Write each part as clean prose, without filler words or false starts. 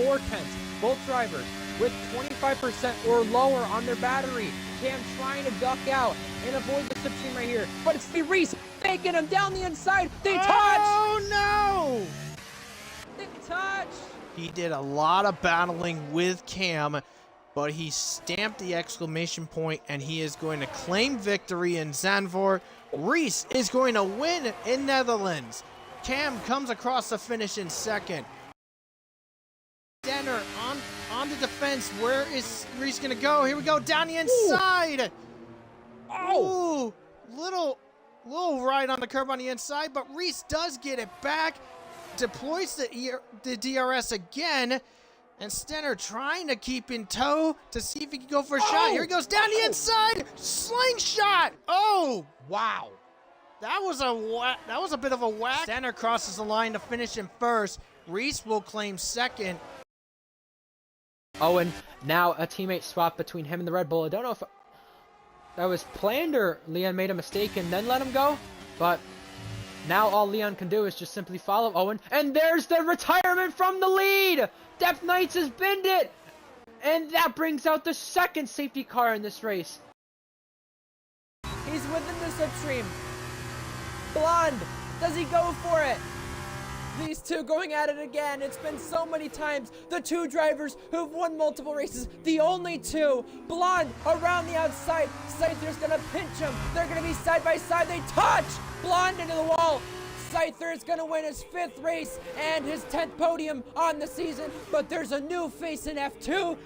4/10. Both drivers with 25% or lower on their battery. Cam trying to duck out and avoid the slipstream right here. But it's Reese faking him down the inside. They touch! Oh, no! They touch! He did a lot of battling with Cam, but he stamped the exclamation point, and he is going to claim victory in Zandvoort. Reese is going to win in Netherlands. Cam comes across the finish in second. Denner on the defense. Where is Reese going to go? Here we go, down the inside. Oh, little right on the curb on the inside, but Reese does get it back. Deploys the DRS again, and Stenner trying to keep in tow to see if he can go for a shot. Here he goes down the inside, slingshot. Oh, wow. That was a bit of a whack. Stenner crosses the line to finish in first. Reese will claim second. Owen, now a teammate swap between him and the Red Bull. I don't know if that was planned or Leon made a mistake and then let him go, but now all Leon can do is just simply follow Owen. And there's the retirement from the lead! Depth Knights has binned it! And that brings out the second safety car in this race. He's within the slipstream. Blonde, does he go for it? These two going at it again. It's been so many times. The two drivers who've won multiple races, the only two. Blonde around the outside. Scyther's gonna pinch him. They're gonna be side by side. They touch! Blonde into the wall. Scyther is gonna win his 5th race and his 10th podium on the season. But there's a new face in F2.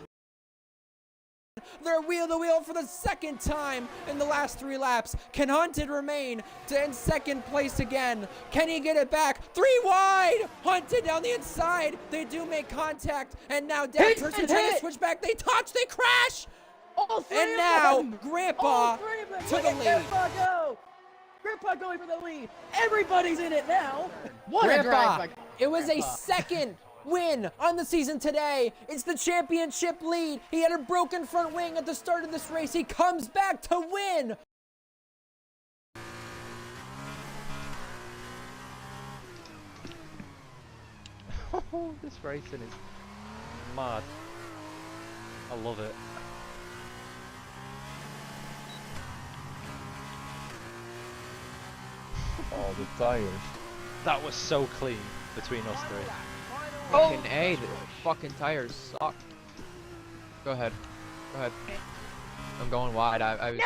They're wheel to wheel for the second time in the last 3 laps. Can Hunted remain in second place again? Can he get it back? 3 wide! Hunted down the inside. They do make contact. And now that person trying to switch back. They touch, they crash! All 3 and of now, them. Grandpa to the lead. Grandpa go! Grandpa going for the lead. Everybody's in it now. What Grandpa, a drive by it was Grandpa. a second win on the season today. It's the championship lead. He had a broken front wing at the start of this race. He comes back to win. This racing is mad. I love it. Oh, the tires. That was so clean between us three. Fucking A, the fucking tires suck. Go ahead. Go ahead. I'm going wide. I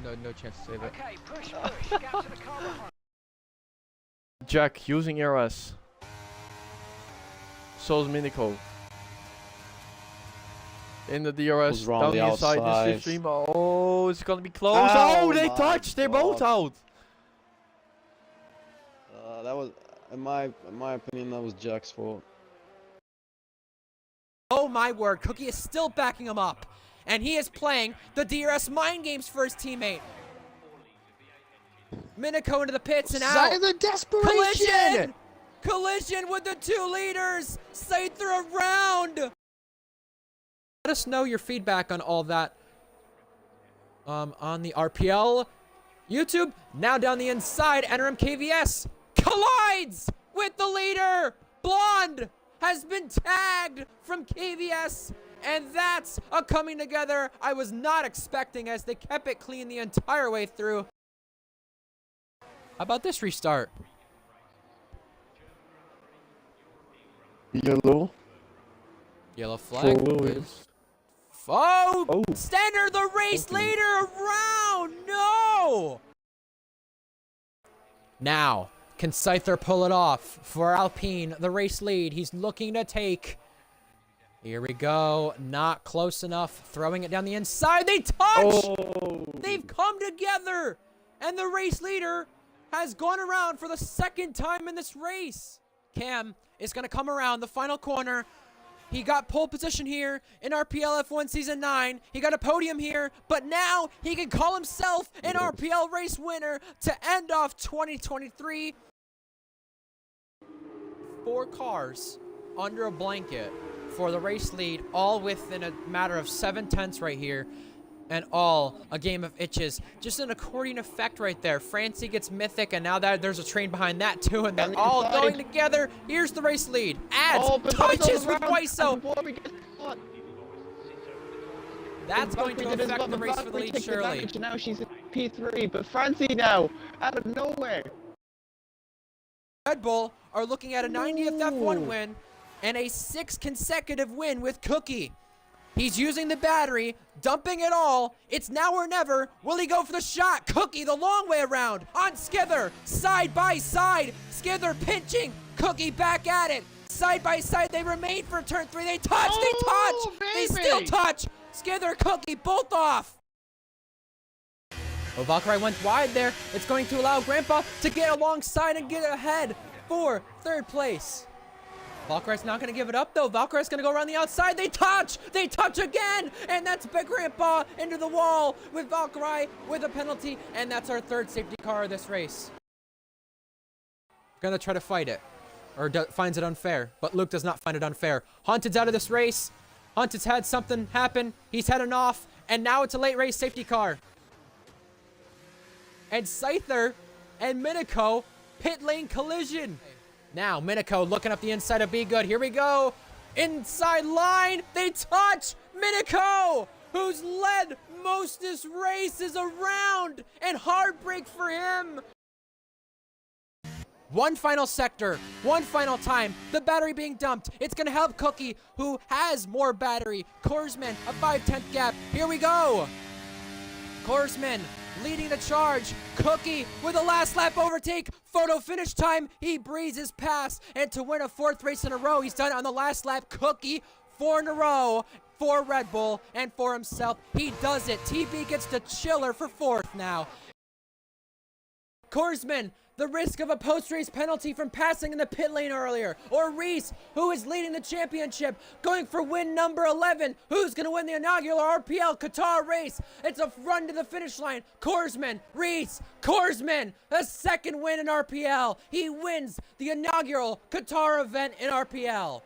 no chance to save it. Okay, push, get to the car behind. Jack using RS. So's Minico. In the DRS, down the inside, this stream. Oh, it's gonna be close. Oh, they touched. They're both out. That was, in my opinion, that was Jack's fault. Oh my word, Cookie is still backing him up. And he is playing the DRS mind games for his teammate. Minico into the pits and out. The desperation! Collision with the 2 leaders. Scyther around. Let us know your feedback on all that. On the RPL YouTube. Now down the inside, NRM KVS collides with the leader. Blonde has been tagged from KVS, and that's a coming together I was not expecting, as they kept it clean the entire way through. How about this restart? Yellow. Yellow flag. Oh, Stenner, the race leader, around. No. Now, can Scyther pull it off for Alpine, the race lead? He's looking to take. Here we go. Not close enough. Throwing it down the inside. They touch. Oh. They've come together. And the race leader has gone around for the second time in this race. Cam is going to come around the final corner. He got pole position here in RPL F1 Season 9. He got a podium here, but now he can call himself an RPL race winner to end off 2023. 4 cars under a blanket for the race lead, all within a matter of 7/10 right here. and all a game of itches. Just an accordion effect right there. Francie gets mythic, and now that there's a train behind that too, and they're all going together. Here's the race lead. Adds, touches with Wiseau. That's going to affect the race for the lead, surely. Now she's in P3, but Francie now, out of nowhere. Red Bull are looking at a 90th F1 win and a 6th consecutive win with Cookie. He's using the battery, dumping it all. It's now or never. Will he go for the shot? Cookie the long way around on Skither, side by side. Skither pinching, Cookie back at it. Side by side, they remain for turn 3. They touch, they still touch. Skither, Cookie, both off. Well, Valkyrie went wide there. It's going to allow Grandpa to get alongside and get ahead for 3rd place. Valkyrie's not going to give it up, though. Valkyrie's going to go around the outside. They touch again, and that's Big Grandpa into the wall with Valkyrie with a penalty, and that's our 3rd safety car of this race. Going to try to fight it, or finds it unfair, but Luke does not find it unfair. Haunted's out of this race. Haunted's had something happen. He's heading off, and now it's a late race safety car. And Scyther and Miniko pit lane collision. Now Miniko looking up the inside of Be Good. Here we go. Inside line. They touch. Miniko, who's led most this race, is around. And heartbreak for him. One final sector. One final time. The battery being dumped. It's going to help Cookie, who has more battery. Korsman, a 5/10 gap. Here we go. Korsman leading the charge. Cookie with a last lap overtake. Photo finish time. He breezes past. And to win a 4th race in a row, he's done it on the last lap. Cookie, 4 in a row for Red Bull and for himself. He does it. TB gets the chiller for 4th now. Korsman, the risk of a post-race penalty from passing in the pit lane earlier. Or Reese, who is leading the championship, going for win number 11. Who's going to win the inaugural RPL Qatar race? It's a run to the finish line. Korsman, Reese, Korsman, a 2nd win in RPL. He wins the inaugural Qatar event in RPL.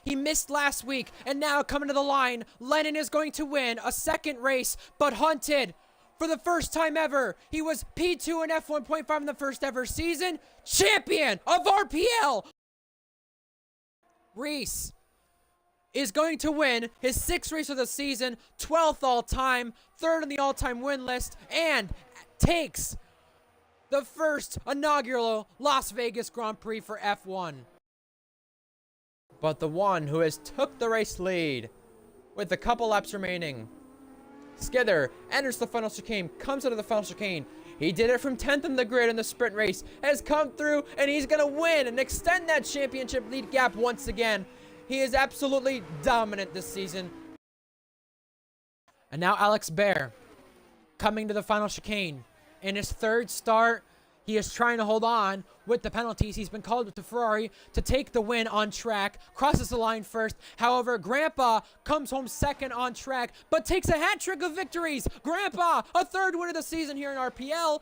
He missed last week, and now coming to the line, Lennon is going to win a 2nd race, but Haunted, for the first time ever, he was P2 and F1.5 in the first ever season. Champion of RPL! Reese is going to win his 6th race of the season, 12th all-time, 3rd on the all-time win list, and takes the first inaugural Las Vegas Grand Prix for F1. But the one who has took the race lead with a couple laps remaining, Skither enters the final chicane, comes out of the final chicane. He did it from 10th in the grid in the sprint race, has come through, and he's going to win and extend that championship lead gap once again. He is absolutely dominant this season. And now Alex Bear coming to the final chicane. In his 3rd start, he is trying to hold on with the penalties. He's been called to Ferrari to take the win on track. Crosses the line first. However, Grandpa comes home 2nd on track, but takes a hat trick of victories. Grandpa, a 3rd win of the season here in RPL.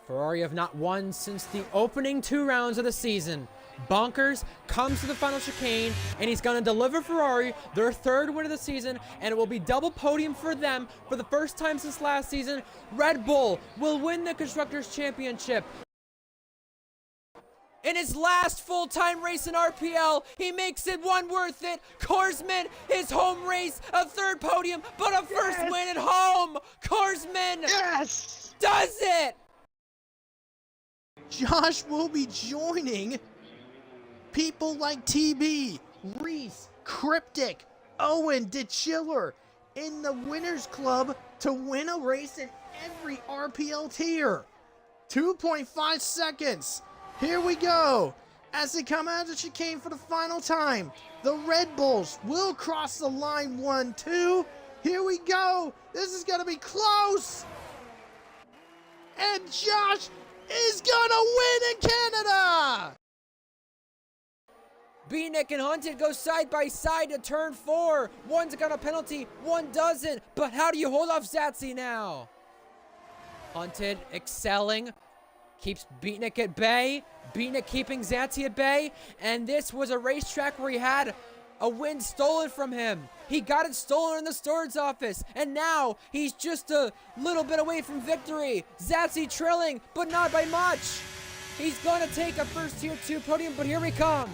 Ferrari have not won since the opening 2 rounds of the season. Bonkers comes to the final chicane, and he's going to deliver Ferrari their 3rd win of the season, and it will be double podium for them for the first time since last season. Red Bull will win the Constructors' Championship. In his last full-time race in RPL, he makes it one worth it. Korsman, his home race, a 3rd podium, but a 1st win at home. Korsman does it. Josh will be joining people like TB, Reese, Cryptic, Owen, DeChiller in the Winners Club to win a race in every RPL tier. 2.5 seconds. Here we go. As they come out of the chicane for the final time, the Red Bulls will cross the line 1-2. Here we go. This is going to be close. And Josh is going to win in Canada. B-Nick and Hunted go side by side to turn 4. One's got a penalty, one doesn't. But how do you hold off Zatsy now? Hunted excelling, keeps Beatnik at bay. Beatnik keeping Zatsy at bay. And this was a racetrack where he had A win stolen from him. He got it stolen in the Stewards office, and now he's just a little bit away from victory. Zatsy trailing, but not by much. He's going to take a first tier 2 podium, but here we come.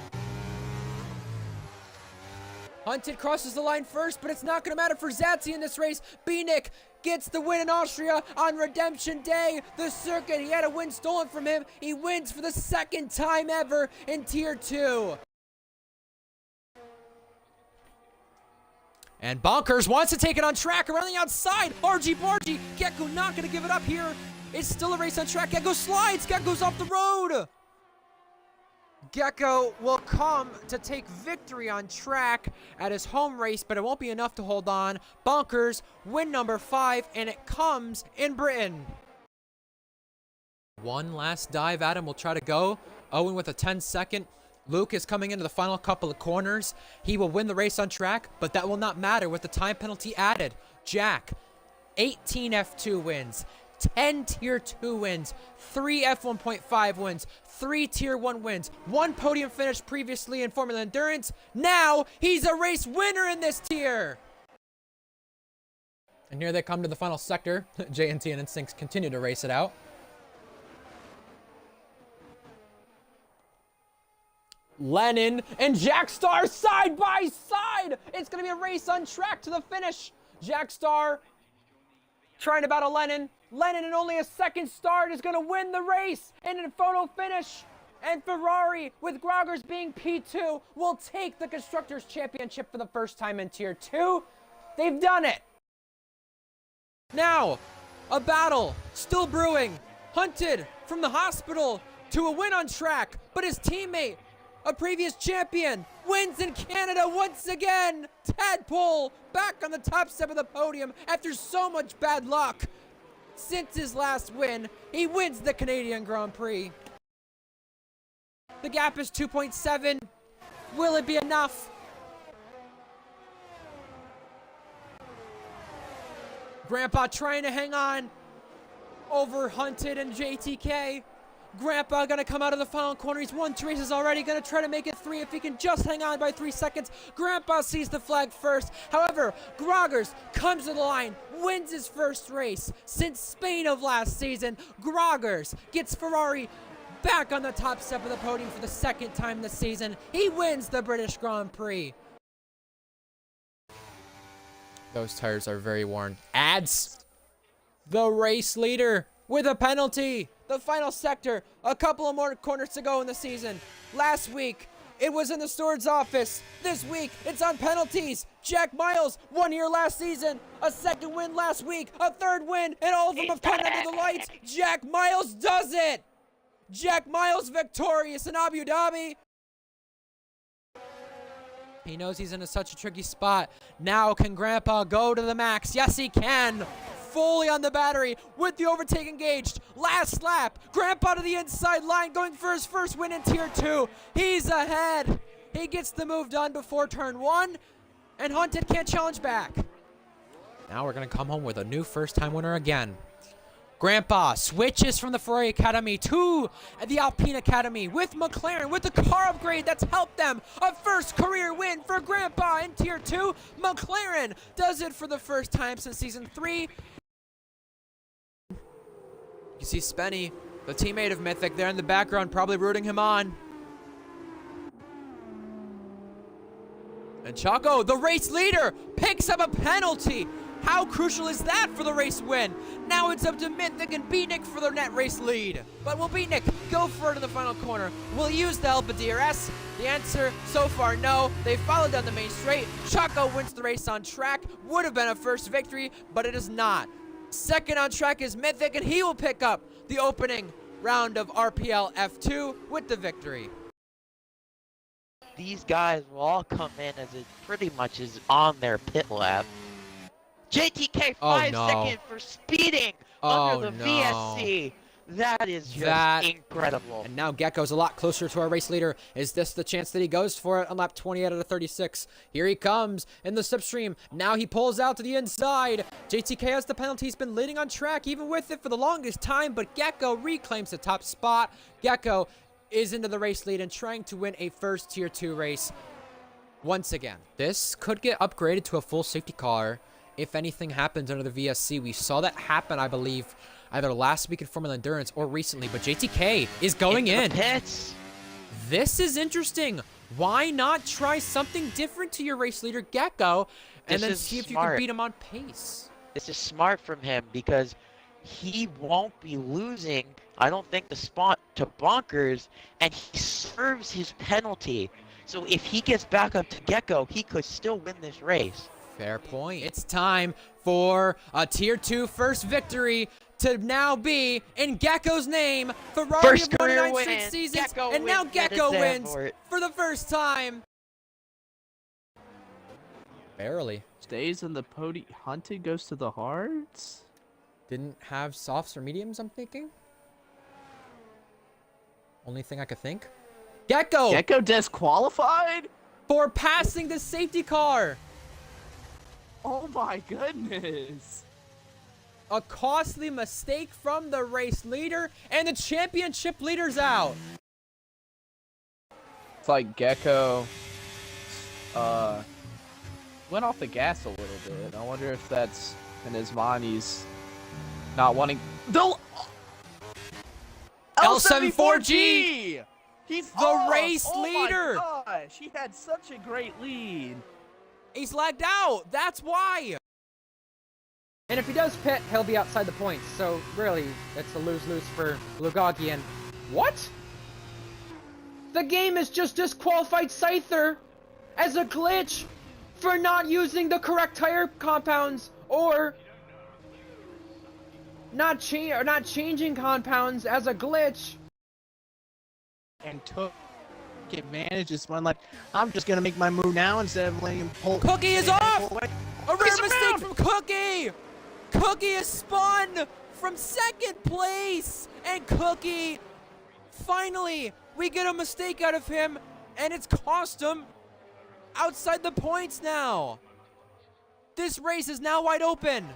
Hunted crosses the line first, but it's not going to matter for Zatsy in this race. Bieniek gets the win in Austria on Redemption Day. The circuit, he had a win stolen from him. He wins for the second time ever in Tier 2. And Bonkers wants to take it on track around the outside. RG Bargy, Gecko not going to give it up here. It's still a race on track. Gecko slides. Gecko's off the road. Gecko will come to take victory on track at his home race, but it won't be enough to hold on. Bonkers, win number 5, and it comes in Britain. One last dive. Adam will try to go. Owen with a 10-second. Luke is coming into the final couple of corners. He will win the race on track, but that will not matter with the time penalty added. Jack, 18 F2 wins, 10 Tier 2 wins, 3 F1.5 wins, 3 Tier 1 wins, 1 podium finish previously in Formula Endurance. Now he's a race winner in this tier. And here they come to the final sector. JNT and Instincts continue to race it out. Lennon and Jack Star side by side. It's going to be a race on track to the finish. Jack Star trying to battle Lennon. Lennon in only a second start is going to win the race and in a photo finish. And Ferrari, with Groggers being P2, will take the Constructors' Championship for the first time in Tier 2. They've done it. Now, a battle still brewing. Hunted from the hospital to a win on track, but his teammate, a previous champion, wins in Canada once again. Tadpole back on the top step of the podium after so much bad luck. Since his last win, he wins the Canadian Grand Prix. The gap is 2.7. Will it be enough? Grandpa trying to hang on over Hunted and JTK. Grandpa gonna come out of the final corner. He's won 2 races already. Gonna try to make it 3 if he can just hang on by 3 seconds. Grandpa sees the flag first. However, Groggers comes to the line, wins his first race since Spain of last season. Groggers gets Ferrari back on the top step of the podium for the second time this season. He wins the British Grand Prix. Those tires are very worn. Adds the race leader with a penalty. The final sector, a couple of more corners to go in the season. Last week, it was in the Stewards office. This week, it's on penalties. Jack Miles, 1 year last season, a second win last week, a third win, and all of them have come under the lights. Jack Miles does it. Jack Miles victorious in Abu Dhabi. He knows he's in such a tricky spot. Now can Grandpa go to the max? Yes, he can. Fully on the battery with the overtake engaged. Last lap. Grandpa to the inside line going for his first win in Tier 2. He's ahead. He gets the move done before turn 1. And Hunted can't challenge back. Now we're going to come home with a new first-time winner again. Grandpa switches from the Ferrari Academy to the Alpine Academy with McLaren, with the car upgrade that's helped them. A first career win for Grandpa in Tier 2. McLaren does it for the first time since Season 3. You see Spenny, the teammate of Mythic, there in the background, probably rooting him on. And Chaco, the race leader, picks up a penalty. How crucial is that for the race win? Now it's up to Mythic and Bieniek for their net race lead. But will Bieniek go for it in the final corner? Will he use the help of DRS? The answer, so far, no. They followed down the main straight. Chaco wins the race on track. Would have been a first victory, but it is not. Second on track is Mythic, and he will pick up the opening round of RPL F2 with the victory. These guys will all come in as it pretty much is on their pit lap. JTK 5 seconds for speeding under the VSC. That is just incredible. And now Gecko's a lot closer to our race leader. Is this the chance that he goes for it on lap 28 out of 36? Here he comes in the slipstream. Now he pulls out to the inside. JTK has the penalty. He's been leading on track even with it for the longest time, but Gecko reclaims the top spot. Gecko is into the race lead and trying to win a first Tier 2 race. once again. This could get upgraded to a full safety car if anything happens under the VSC. We saw that happen, I believe, either last week in Formula Endurance or recently, but JTK is going in. Pits. This is interesting. Why not try something different to your race leader, Gecko, and then see if you can beat him on pace? This is smart from him because he won't be losing, I don't think, the spot to Bonkers, and he serves his penalty. So if he gets back up to Gecko, he could still win this race. Fair point. It's time for a Tier 2 first victory to now be in Gecko's name. Ferrari First have won career 9 win. straight seasons, Gecko and now wins Gecko at wins Zandvoort. for the first time. Barely. Stays in the podium. Hunted goes to the hards? Didn't have softs or mediums, I'm thinking. Only thing I could think. Gecko! Gecko disqualified? For passing the safety car. Oh my goodness. A costly mistake from the race leader, and the championship leader's out. It's like Gecko went off the gas a little bit. I wonder if that's in his mind. He's not wanting the L74G. He's the race leader. Oh my gosh, he had such a great lead. He's lagged out. That's why. And if he does pit, he'll be outside the points. So really, it's a lose-lose for Lugagi. And what? The game has just disqualified Scyther as a glitch for not using the correct tire compounds or not changing compounds as a glitch. And took advantage. This one, like, I'm just gonna make my move now instead of letting him pull. Cookie is off. A rare mistake around. from Cookie. Cookie is spun from second place, and Cookie, finally, we get a mistake out of him, and it's cost him outside the points now. This race is now wide open.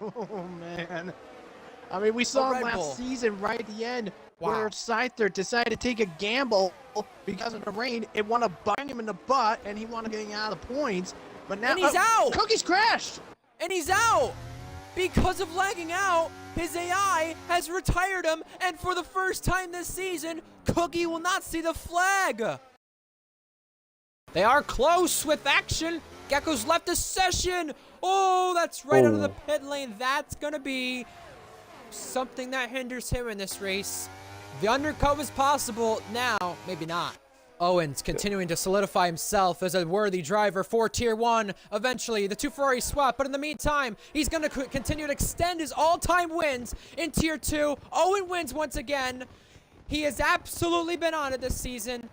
Oh man. I mean, we saw Red last Bull. season right at the end Wow. where Scyther decided to take a gamble because of the rain. It wanted to bang him in the butt, and he wanted to get out of the points. But now And he's out. Cookie's crashed. And he's out. Because of lagging out, his AI has retired him, and for the first time this season, Cookie will not see the flag. They are close with action. Gecko's left the session. Oh, that's right out of the pit lane. That's going to be something that hinders him in this race. The undercut was possible. Now, maybe not. Owens continuing to solidify himself as a worthy driver for Tier 1. Eventually, the two Ferraris swap, but in the meantime, he's going to continue to extend his all-time wins in Tier 2. Owen wins once again. He has absolutely been on it this season.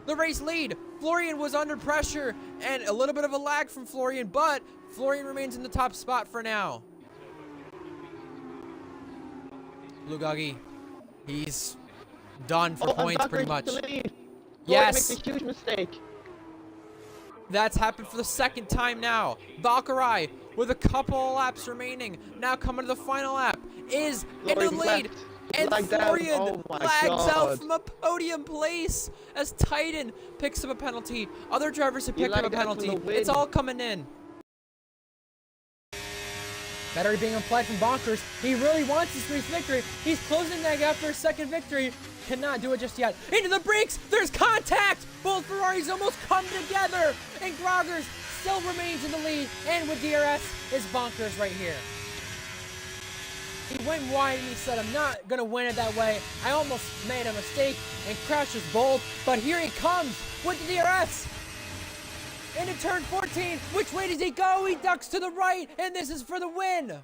The race lead. Florian was under pressure, and a little bit of a lag from Florian, but Florian remains in the top spot for now. Lugagi, he's done for points pretty much. Yes. Makes a huge mistake. That's happened for the second time now. Valkyrie, with a couple of laps remaining, now coming to the final lap, is in the lead. And Florian lags out from a podium place as Titan picks up a penalty. Other drivers have picked up a penalty. It's all coming in. Battery being applied from Bonkers. He really wants this race victory. He's closing that gap for a second victory. Cannot do it just yet. Into the brakes. There's contact. Both Ferraris almost come together. And Groggers still remains in the lead. And with DRS is Bonkers right here. He went wide and he said, I'm not going to win it that way. I almost made a mistake and crashes both. But here he comes with the DRS. Into turn 14. Which way does he go? He ducks to the right. And this is for the win.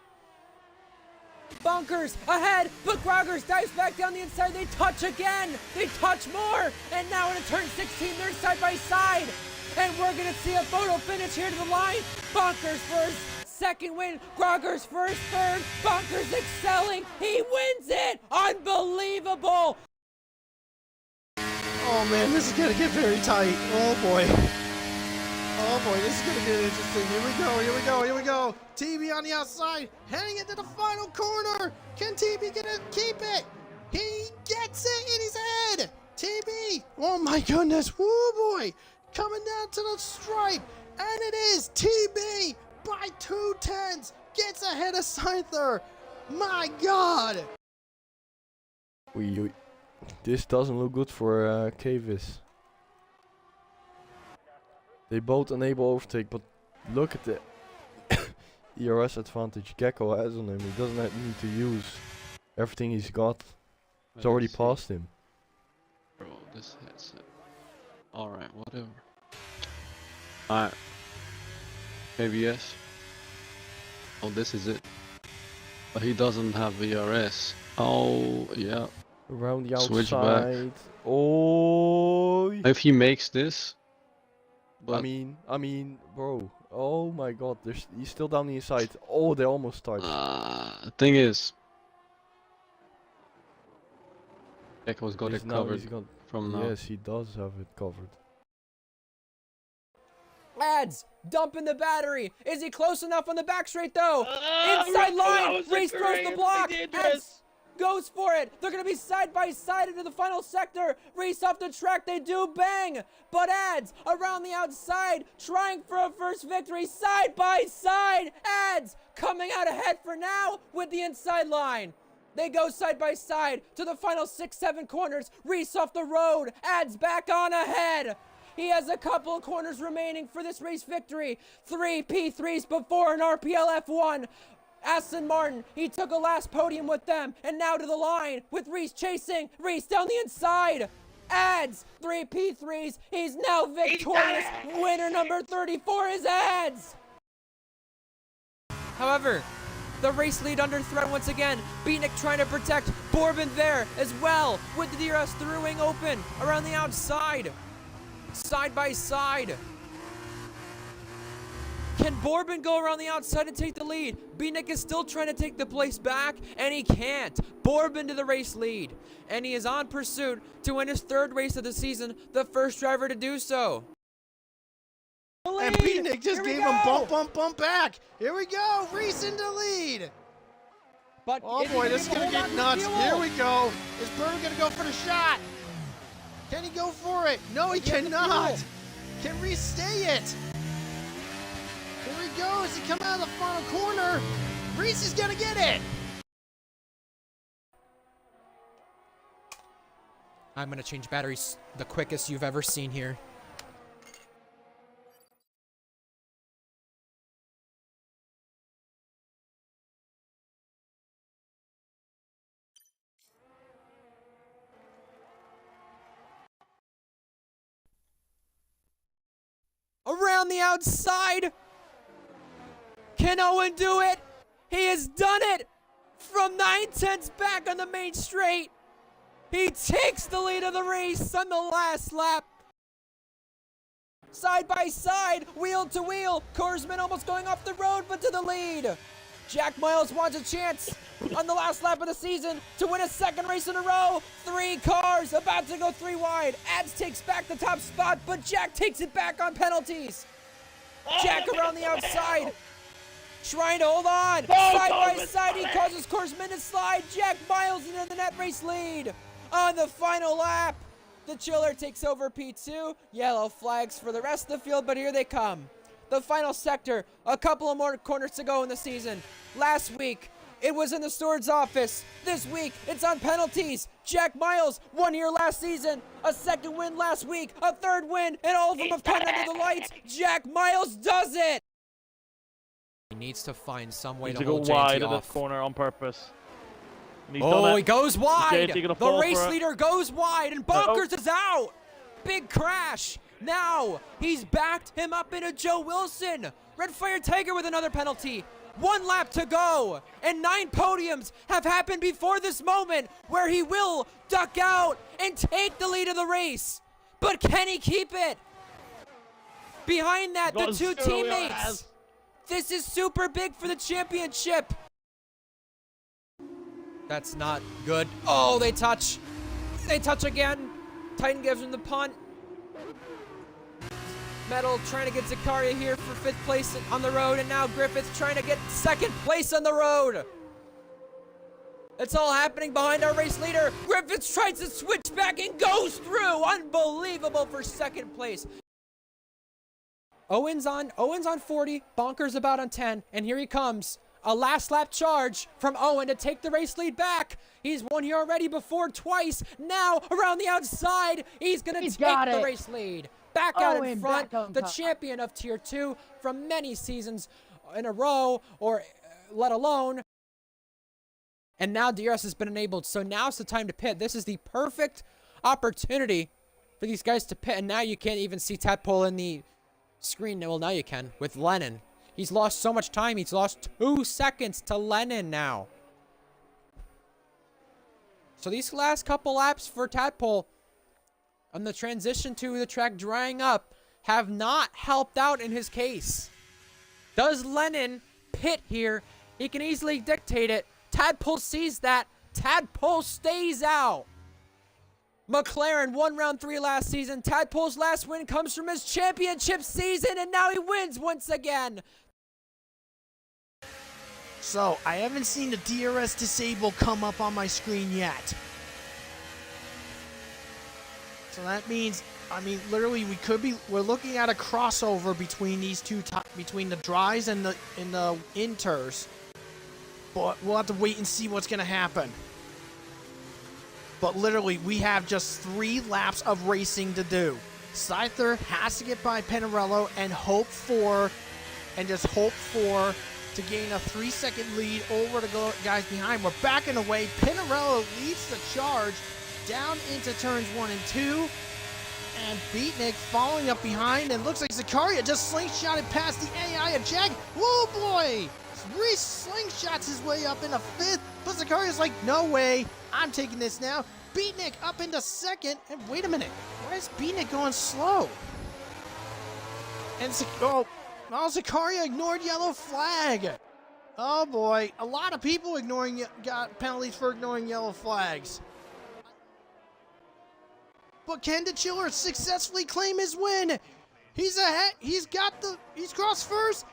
Bonkers ahead. But Groggers dives back down the inside. They touch again. They touch more. And now into turn 16, they're side by side. And we're going to see a photo finish here to the line. Bonkers first. Second win, Groggers first, third, Bonkers excelling, he wins it! Unbelievable! Oh man, this is gonna get very tight. Oh boy. Oh boy, this is gonna get interesting. Here we go, here we go, here we go. TB on the outside, heading into the final corner. Can TB get it? Keep it? He gets it in his head. TB Oh my goodness, woo boy! Coming down to the stripe, and it is TB by 2/10. Gets ahead of Scyther. My God! This doesn't look good for Kavis. They both enable overtake, but look at the ERS advantage Gecko has on him. He doesn't need to use everything he's got. It's already past him. Bro, this headset. Alright, whatever. Alright. KVS. Oh, this is it. But he doesn't have ERS. Oh, yeah. Around the Switch outside. back. Oh. If he makes this. I mean, bro. Oh my God, he's still down the inside. Oh, they almost touched. The thing is, Gecko's got it covered from now. Yes, he does have it covered. Ads, dumping the battery. Is he close enough on the back straight though? Inside line, Reese throws the block. Ads goes for it. They're gonna be side by side into the final sector. Reese off the track, they do bang. But Ads around the outside, trying for a first victory, side by side. Ads coming out ahead for now with the inside line. They go side by side to the final 6-7 corners. Reese off the road, Ads back on ahead. He has a couple of corners remaining for this race victory. 3 P3s before an RPL F1. Aston Martin, he took a last podium with them, and now to the line with Reese chasing. Reese down the inside. Ads, 3 P3s. He's now victorious. Winner number 34 is Ads. However, the race lead under threat once again. Beatnik trying to protect Bourbon there as well with the DRS through-wing open around the outside. Side by side. Can Bourbon go around the outside and take the lead? Beatnik is still trying to take the place back, and he can't. Bourbon to the race lead, and he is on pursuit to win his 3rd race of the season, the first driver to do so. And Beatnik just gave him bump back. Here we go, Reese in the lead. But oh boy, this is gonna get nuts. Here we go. Is Bourbon gonna go for the shot? Can he go for it? No, he cannot. Can Reese stay it? Here he goes. He comes out of the final corner. Reese is gonna get it. I'm gonna change batteries the quickest you've ever seen here. Around the outside. Can Owen do it? He has done it from 9/10 back on the main straight. He takes the lead of the race on the last lap. Side by side, wheel to wheel. Korsman almost going off the road, but to the lead. Jack Miles wants a chance on the last lap of the season to win a 2nd race in a row. 3 cars about to go 3 wide. Ads takes back the top spot, but Jack takes it back on penalties. Jack around the outside, trying to hold on. Side by side, he causes Korsman to slide. Jack Miles into the net race lead on the final lap. The Chiller takes over P2. Yellow flags for the rest of the field, but here they come. The final sector, a couple of more corners to go in the season. Last week, it was in the Stewards office. This week, it's on penalties. Jack Miles, 1 year last season, a 2nd win last week, a 3rd win, and all of them have come under the lights. Jack Miles does it! He needs to find some way to go hold wide JT of off. this corner on purpose. Oh, he goes wide! JT The race leader goes wide, and Bonkers is out! Big crash! Now, he's backed him up into Joe Wilson. Red Fire Tiger with another penalty. 1 lap to go, and 9 podiums have happened before this moment where he will duck out and take the lead of the race. But can he keep it? Behind that, the 2 teammates. This is super big for the championship. That's not good. Oh, they touch. They touch again. Titan gives him the punt. Metal trying to get Zakaria here for 5th place on the road, and now Griffith trying to get 2nd place on the road. It's all happening behind our race leader. Griffiths tries to switch back and goes through. Unbelievable for second place. Owen's on 40, Bonker's about on 10, and here he comes. A last lap charge from Owen to take the race lead back. He's won here already before twice. Now around the outside, he's gonna take the race lead. Back out in front, the champion of Tier 2 from many seasons in a row, or let alone. And now DRS has been enabled, so now's the time to pit. This is the perfect opportunity for these guys to pit, and now you can't even see Tadpole in the screen. Well, now you can with Lennon. He's lost so much time. He's lost 2 seconds to Lennon now. So these last couple laps for Tadpole on the transition to the track drying up have not helped out in his case. Does Lennon pit here? He can easily dictate it. Tadpole sees that. Tadpole stays out. McLaren won round 3 last season. Tadpole's last win comes from his championship season, and now he wins once again. So, I haven't seen the DRS disable come up on my screen yet. So that means, I mean, literally we're looking at a crossover between these two, between the dries and the inters. But we'll have to wait and see what's going to happen. But literally, we have just 3 laps of racing to do. Scyther has to get by Pinarello and just hope for to gain a 3-second lead over the guys behind. We're backing away. Pinarello leads the charge down into turns 1 and 2. And Beatnik following up behind, and looks like Zakaria just slingshotted past the AI of Jag. Whoa, boy! Reese slingshots his way up into 5th, but Zakaria's like, no way, I'm taking this now. Beatnik up into 2nd, and wait a minute, why is Beatnik going slow? And Zakaria ignored yellow flag. Oh boy, a lot of people got penalties for ignoring yellow flags. But can the Chiller successfully claim his win? He's ahead, he's crossed first.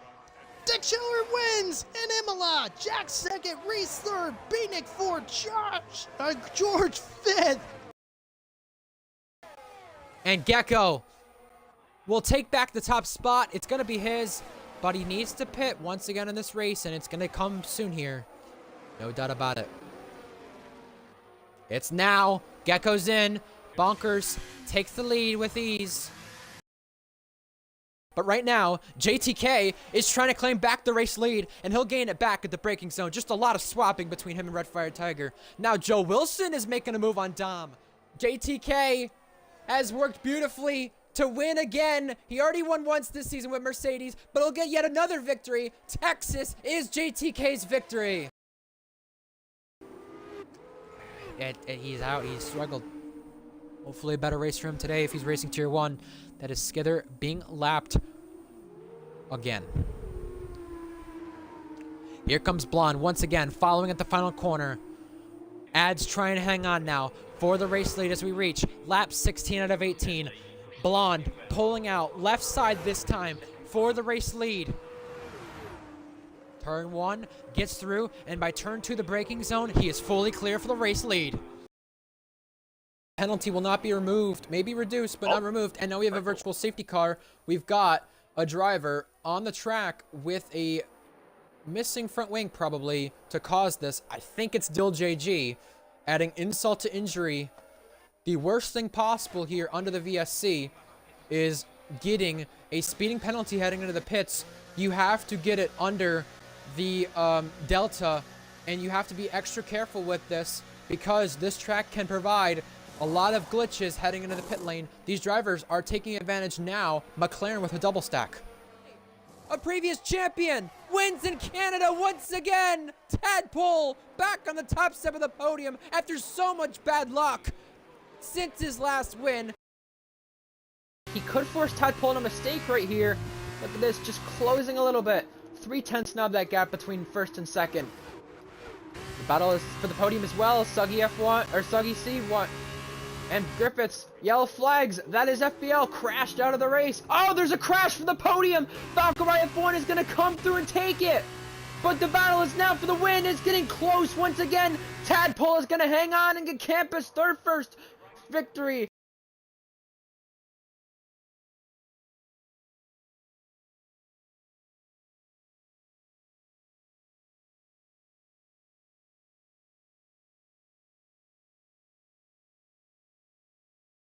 Dick Chiller wins, and Imola, Jack 2nd, Reese 3rd, Beatnik 4th, George 5th. And Gecko will take back the top spot. It's going to be his, but he needs to pit once again in this race, and it's going to come soon here. No doubt about it. It's now. Gecko's in. Bonkers takes the lead with ease. But right now, JTK is trying to claim back the race lead, and he'll gain it back at the braking zone. Just a lot of swapping between him and Redfire Tiger. Now Joe Wilson is making a move on Dom. JTK has worked beautifully to win again. He already won once this season with Mercedes, but he'll get yet another victory. Texas is JTK's victory. He's out. He's struggled. Hopefully a better race for him today if he's racing Tier 1. That is Skither being lapped again. Here comes Blonde once again, following at the final corner. Ads trying to hang on now for the race lead as we reach lap 16 out of 18. Blonde pulling out left side this time for the race lead. Turn 1 gets through, and by turn 2 the braking zone, he is fully clear for the race lead. Penalty will not be removed, maybe reduced, but not removed. And now we have a virtual safety car. We've got a driver on the track with a missing front wing probably to cause this. I think it's Dill JG, adding insult to injury. The worst thing possible here under the VSC is getting a speeding penalty heading into the pits. You have to get it under the Delta, and you have to be extra careful with this because this track can provide a lot of glitches heading into the pit lane. These drivers are taking advantage now. McLaren with a double stack. A previous champion wins in Canada once again. Tadpole back on the top step of the podium after so much bad luck since his last win. He could force Tadpole in a mistake right here. Look at this, just closing a little bit. 3/10 now that gap between first and second. The battle is for the podium as well. Suggy F1 or Suggy C1. And Griffiths, yellow flags, that is FPL, crashed out of the race. Oh, there's a crash for the podium. Valkyrie F1 is going to come through and take it. But the battle is now for the win. It's getting close once again. Tadpole is gonna hang on and get Campus third first victory.